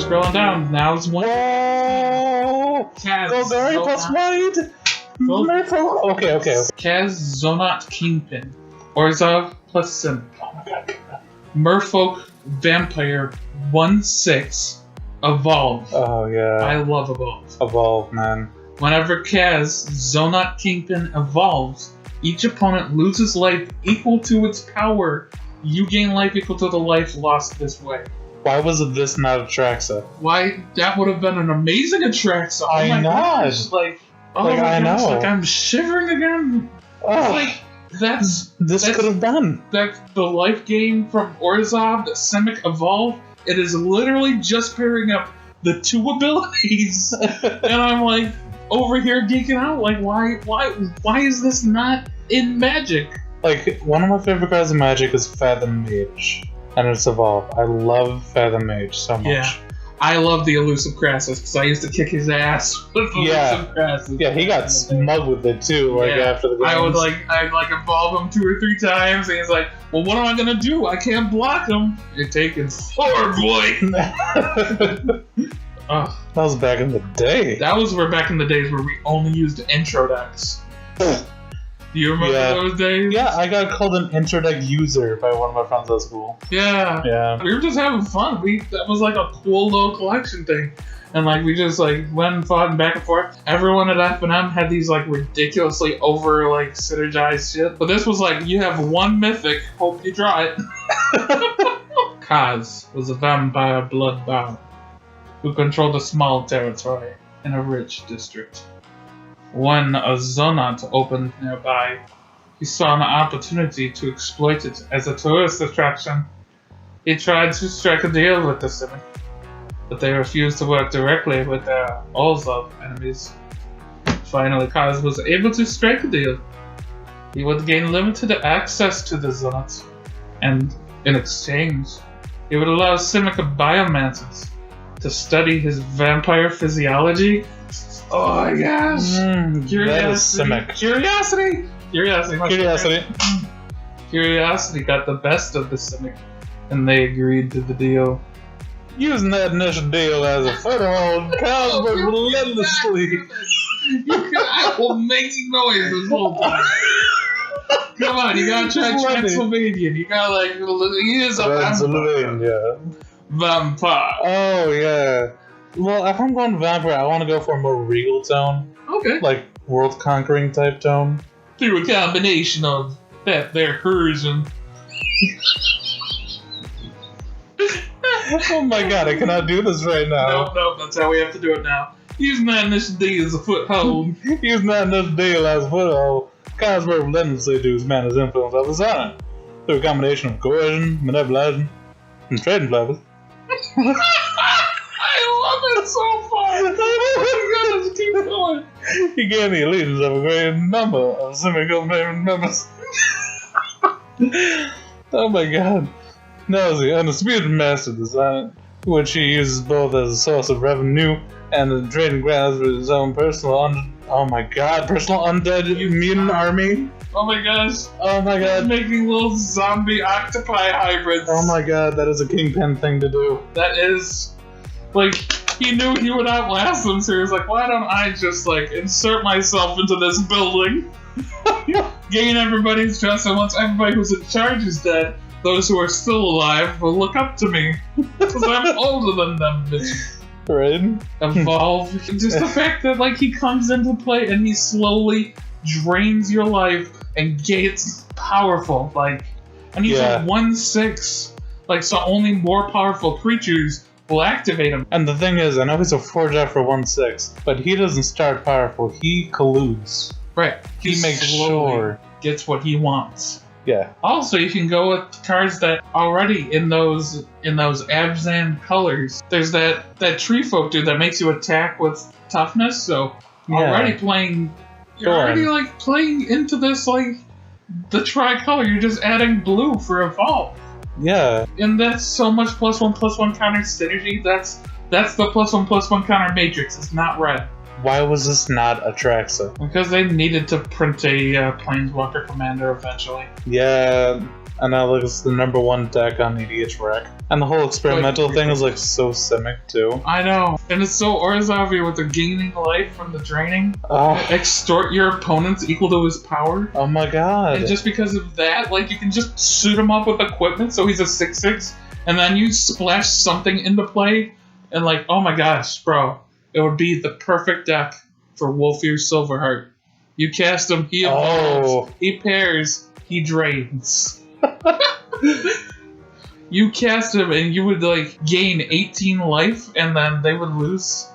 scrolling down. Now's one. Whoa! Kaz Golgari plus white! Merfolk! Okay. Kaz Zonot Kingpin. Orzhov plus Simic. Oh my god. Merfolk Vampire 1/6. Evolve. Oh yeah. I love Evolve. Evolve, man. Whenever Kaz Zonot Kingpin evolves, each opponent loses life equal to its power. You gain life equal to the life lost this way. Why was this not Atraxa? Why, that would have been an amazing Atraxa. Oh I my know. gosh. Like, oh Like, my I gosh, know. like I'm shivering again. Oh, Like, that's could have done. that's the life gain from Orzhov, the Simic Evolve. It is literally just pairing up the two abilities. And I'm like, over here geeking out, like, why is this not in Magic? Like, one of my favorite cards in Magic is Fathom Mage, and it's Evolve. I love Fathom Mage so much. Yeah. I love the Elusive Crassus because I used to kick his ass with Elusive Crassus. Yeah, he got smug with it too, like after the game. I'd evolve him 2 or 3 times, and he's like, well, what am I gonna do? I can't block him. You're taking 4, boy! That was back in the day. That was back in the days where we only used intro decks. Do you remember those days? Yeah, I got called an intro deck user by one of my friends at school. Yeah. Yeah. We were just having fun. That was like a cool little collection thing. And like we just like went and fought and back and forth. Everyone at F&M had these like ridiculously over like synergized shit. But this was like, you have one mythic, hope you draw it. Kaz was a vampire bloodbound who controlled a small territory in a rich district. When a Zonot opened nearby, he saw an opportunity to exploit it as a tourist attraction. He tried to strike a deal with the Simic, but they refused to work directly with their Orzhov enemies. Finally, Kaz was able to strike a deal. He would gain limited access to the Zonots, and in exchange, he would allow Simic biomancers to study his vampire physiology. Oh my gosh! Curiosity got the best of the Simic, and they agreed to the deal. Using that initial deal as a foothold, Kaz was relentlessly. I will make noise this whole time. Come on, you gotta try Transylvania. You gotta like, he is a Transylvania vampire. Oh yeah. Well, if I'm going vampire, I want to go for a more regal tone. Okay. Like world conquering type tone. Through a combination of that there hers and. Oh my god, I cannot do this right now. Nope, that's how we have to do it now. Using that initial deal as a foothold. Using that initial deal as a foothold, Kaz will relentlessly to expand his influence of the Senate through a combination of coercion, manipulation, and trading flavors. I love it so far! Oh my gosh, keep going! He gained the allegiance of a great number of semi-culminating members. Oh my god. Now is the undisputed master design, which he uses both as a source of revenue and the trading grounds for his own personal personal undead mutant army. Oh my gosh. Oh my god. He's making little zombie octopi hybrids. Oh my god, that is a Kingpin thing to do. That is, like, he knew he would outlast them, so he was like, why don't I just, like, insert myself into this building, gain everybody's trust, and once everybody who's in charge is dead, those who are still alive will look up to me, because I'm older than them, bitch. Right? Evolve. Just the fact that, like, he comes into play and he slowly drains your life and gets powerful, like, and he's like 1/6, like, so only more powerful creatures will activate him. And the thing is, I know he's a 4-drop for 1/6, but he doesn't start powerful, he colludes. Right. He makes sure gets what he wants. Yeah. Also, you can go with cards that already in those Abzan colors. There's that tree folk dude that makes you attack with toughness, so you're already like playing into this, like, the tricolor. You're just adding blue for Evolve. Yeah. And that's so much +1/+1 counter synergy. That's the +1/+1 counter matrix. It's not red. Why was this not Atraxa? Because they needed to print a Planeswalker Commander eventually. Yeah. and now like it's the number one deck on EDH Rec. And the whole experimental thing is like so simic too. I know, and it's so Orzhov with the gaining life from the draining. Oh. Extort your opponents equal to his power. Oh my god. And just because of that, like, you can just suit him up with equipment so he's a 6/6, and then you splash something into play, and like, oh my gosh, bro, it would be the perfect deck for Wolfir Silverheart. You cast him, he evolves, he pairs, he drains. You cast him and you would like gain 18 life and then they would lose.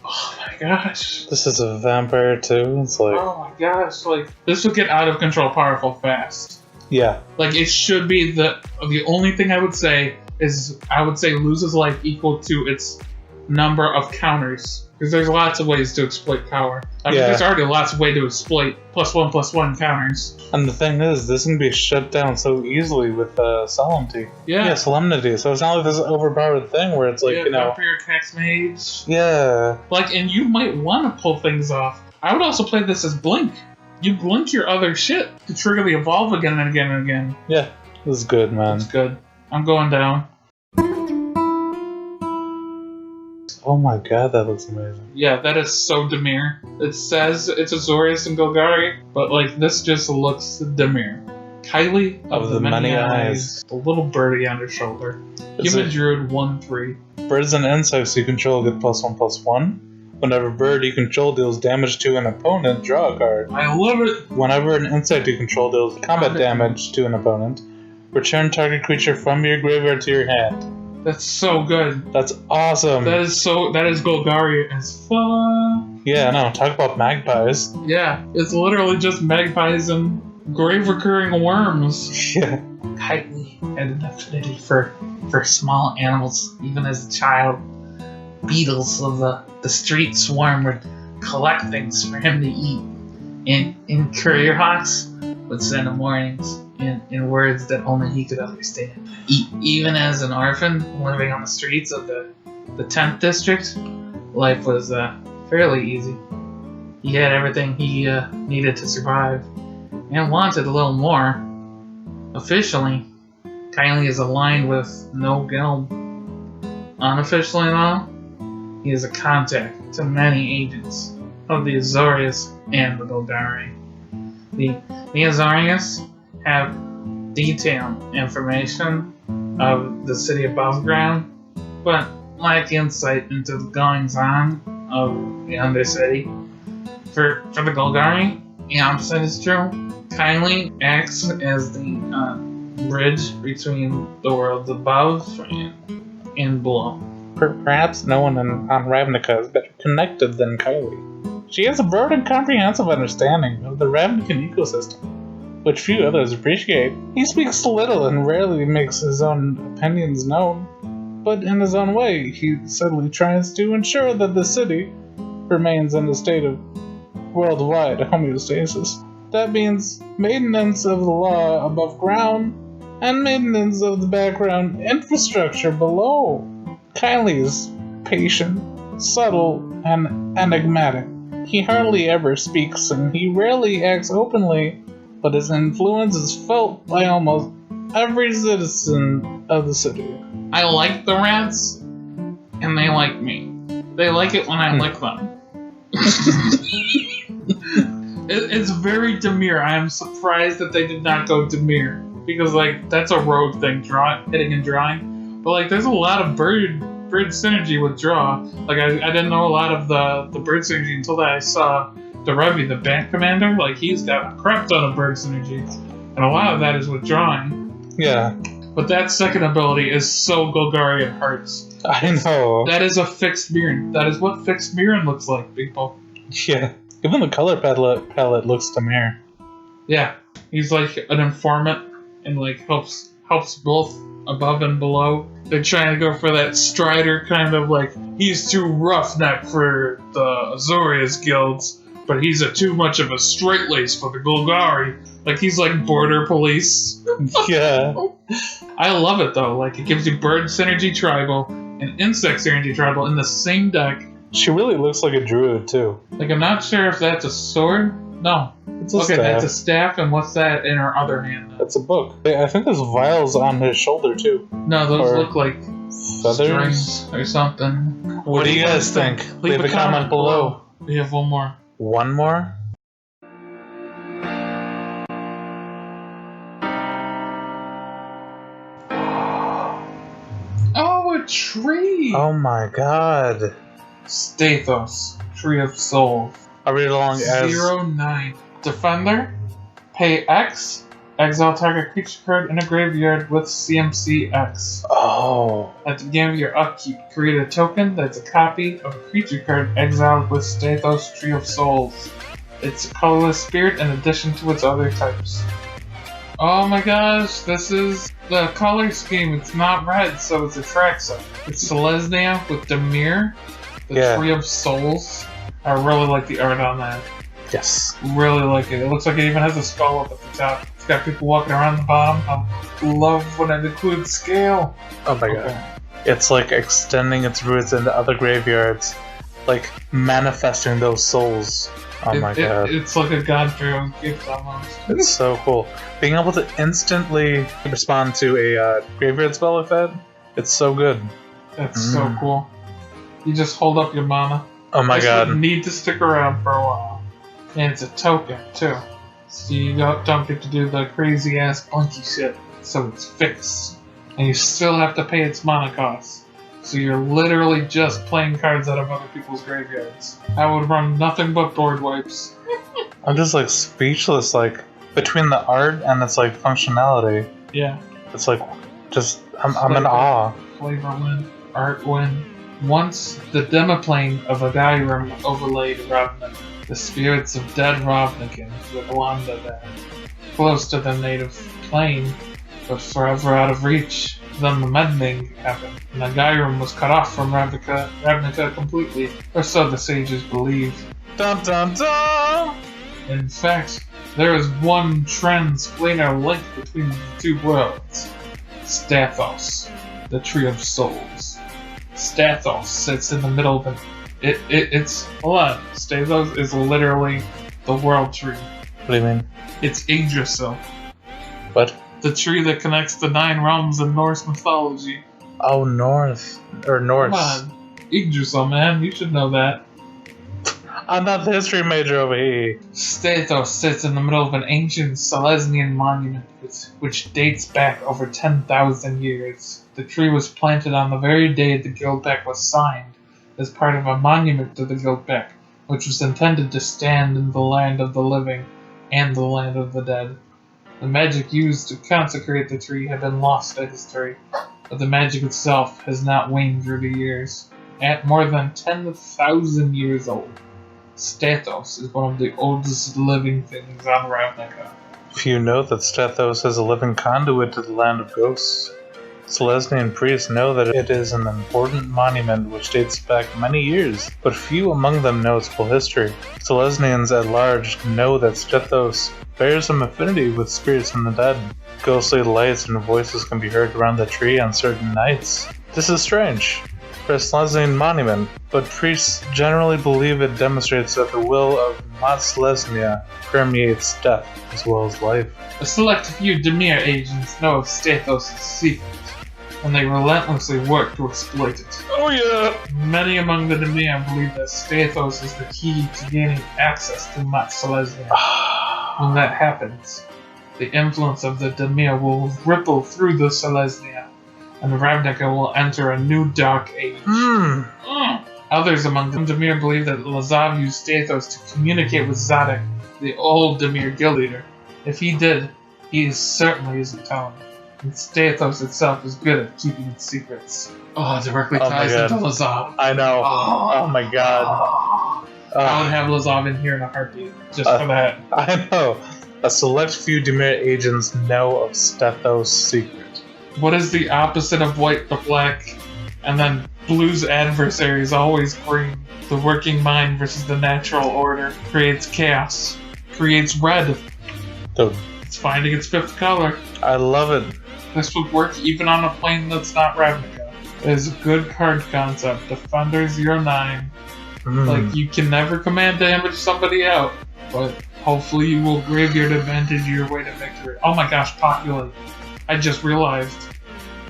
Oh my gosh. This is a vampire too. It's like, oh my gosh, like this would get out of control powerful fast. Yeah. Like it should be the only thing I would say is I would say loses life equal to its number of counters. Because there's lots of ways to exploit power. I mean, there's already lots of ways to exploit +1/+1 counters. And the thing is, this can be shut down so easily with Solemnity. Yeah, Solemnity. So it's not like this overpowered thing where it's like, you know... Vampire Hex Mage. Yeah. Like, and you might want to pull things off. I would also play this as Blink. You blink your other shit to trigger the Evolve again and again and again. Yeah, this is good, man. It's good. I'm going down. Oh my god, that looks amazing. Yeah, that is so Dimir. It says it's Azorius and Golgari, but like this just looks Dimir. Kylie of the many eyes. The little birdie on her shoulder. Human Druid 1/3. Birds and insects you control get +1/+1. Whenever bird you control deals damage to an opponent, draw a card. I love it! Whenever an insect you control deals combat damage to an opponent, return target creature from your graveyard to your hand. That's so good. That's awesome. That is Golgari as fuck. Yeah, no, talk about magpies. Yeah, it's literally just magpies and grave recurring worms. Yeah. Kylie had an affinity for small animals, even as a child. Beetles of the street swarm would collect things for him to eat. And Courier Hawks would send him warnings in words that only he could understand. Even as an orphan living on the streets of the 10th district, life was fairly easy. He had everything he needed to survive and wanted a little more. Officially, Kylie is aligned with no guild. Unofficially, though, he is a contact to many agents of the Azorius and the Golgari. The Azorius have detailed information of the city above ground, but lack insight into the goings-on of the Undercity. For the Golgari, the opposite is true. Kylie acts as the bridge between the worlds above and below. Perhaps no one on Ravnica is better connected than Kylie. She has a broad and comprehensive understanding of the Ravnican ecosystem, which few others appreciate. He speaks little and rarely makes his own opinions known, but in his own way, he subtly tries to ensure that the city remains in a state of worldwide homeostasis. That means maintenance of the law above ground and maintenance of the background infrastructure below. Kylie is patient, subtle, and enigmatic. He hardly ever speaks and he rarely acts openly, but his influence is felt by almost every citizen of the city. I like the rats, and they like me. They like it when I lick them. It's very Dimir. I am surprised that they did not go Dimir. Because, like, that's a rogue thing, hitting and drawing. But, like, there's a lot of bird synergy with draw. Like, I didn't know a lot of the bird synergy until I saw the Ravnica, the Bat Commander. Like, he's got a crap ton of bird synergy. And a lot of that is with drawing. Yeah. But that second ability is so Golgarian Hearts. I know. That is a fixed Mirren. That is what fixed Mirren looks like, people. Yeah. Even the color palette looks Dimir. Yeah. He's like an informant and like helps both above and below. They're trying to go for that Strider kind of like, he's too roughneck for the Azorius guilds, but he's too much of a straight-lace for the Golgari. Like, he's like border police. Yeah. I love it, though. Like, it gives you bird synergy tribal and insect synergy tribal in the same deck. She really looks like a druid, too. Like, I'm not sure if that's a sword No. It's a Okay, staff. that's a staff, and what's that in her other hand? Then? It's a book. I think there's vials on his shoulder too. No, those Or look like feathers strings or something. What do you guys think? Leave a comment below. We have one more. One more? Oh, a tree! Oh my god. Stathos, Tree of Souls. I'll read along as 09. Defender, pay X, exile target creature card in a graveyard with CMC X. Oh. At the beginning of your upkeep, create a token that's a copy of a creature card exiled with Stathos, Tree of Souls. It's a colorless spirit in addition to its other types. Oh my gosh, this is the color scheme. It's not red, so it's a Traxa. It's Selesnya with Dimir, the Tree of Souls. I really like the art on that. Yes. Really like it. It looks like it even has a skull up at the top. It's got people walking around the bottom. I love when it includes scale. Oh my god. It's like extending its roots into other graveyards. Like manifesting those souls. Oh my god. It's like a God-fearing gift almost. It's so cool. Being able to instantly respond to a graveyard spell like that, it's so good. That's so cool. You just hold up your mana. Oh my god. You need to stick around for a while. And it's a token, too. So you don't get to do the crazy-ass bunky shit. So it's fixed. And you still have to pay its mana cost. So you're literally just playing cards out of other people's graveyards. I would run nothing but board wipes. I'm just like speechless, like between the art and its like functionality. Yeah. It's like just I'm in awe. Flavor win, art win. Once the demiplane of a Skyrim overlaid Ravnica, the spirits of dead Ravnicans that wander there, close to their native plane, but forever out of reach. Then the mending happened, and the Skyrim was cut off from Ravnica completely, or so the sages believe. Dun dun dun! In fact, there is one transplanar link between the two worlds. Stathos, the Tree of Souls. Stathos sits in the middle of it. It's hold on. Stathos is literally the world tree. What do you mean? It's Yggdrasil. What? The tree that connects the 9 realms of Norse mythology. Oh, Norse. Or Norse. Come on. Yggdrasil, man. You should know that. I'm not the history major over here. Stathos sits in the middle of an ancient Selesnyan monument which dates back over 10,000 years. The tree was planted on the very day the Guild Pact was signed as part of a monument to the Guild Pact, which was intended to stand in the land of the living and the land of the dead. The magic used to consecrate the tree had been lost to history, but the magic itself has not waned through the years. At more than 10,000 years old, Stathos is one of the oldest living things on Ravnica. Few know that Stathos is a living conduit to the land of ghosts. Selesnyan priests know that it is an important monument which dates back many years, but few among them know its full history. Selesnyans at large know that Stathos bears some affinity with spirits from the dead. Ghostly lights and voices can be heard around the tree on certain nights. This is strange for a Selesnyan monument, but priests generally believe it demonstrates that the will of Mat Selesnya permeates death as well as life. A select few Dimir agents know of Stathos' secret, and they relentlessly work to exploit it. Oh yeah! Many among the Dimir believe that Stathos is the key to gaining access to Mat Selesnya. When that happens, the influence of the Dimir will ripple through the Selesnya, and Ravnica will enter a new dark age. Others among the Dimir believe that Lazav used Stathos to communicate with Zadok, the old Dimir guild leader. If he did, he certainly isn't telling. And Stathos itself is good at keeping its secrets. Oh, it directly ties into Lazav. I know. Oh my god. I would have Lazav in here in a heartbeat, just for that. I know. A select few Dimir agents know of Stathos' secret. What is the opposite of white but black? And then blue's adversary is always green. The working mind versus the natural order creates chaos. Creates red. Dude. It's finding its 5th color. I love it. This would work even on a plane that's not Ravnica. It is a good card concept. Defender 09. Like, you can never command damage somebody out, but Hopefully you will graveyard advantage your way to victory. Oh my gosh, populate. I just realized.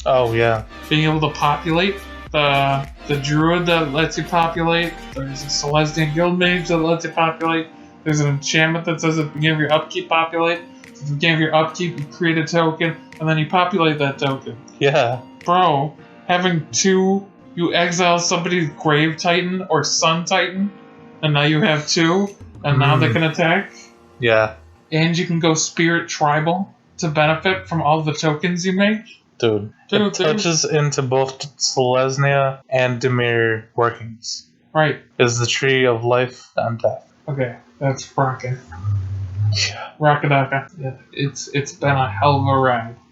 Oh yeah. Being able to populate, the druid that lets you populate, there's a Celestian guild mage that lets you populate, there's an enchantment that says at the beginning of your upkeep populate. So at the beginning of your upkeep you create a token, and then you populate that token. Yeah. Bro, having two, you exile somebody's Grave Titan or Sun Titan, and now you have two, and now they can attack. Yeah. And you can go Spirit Tribal to benefit from all the tokens you make. Dude, it touches into both Selesnya and Dimir workings. Right. Is the tree of life and death. Okay, that's rockin'. Yeah. Rockadaka. Yeah, it's been a hell of a ride.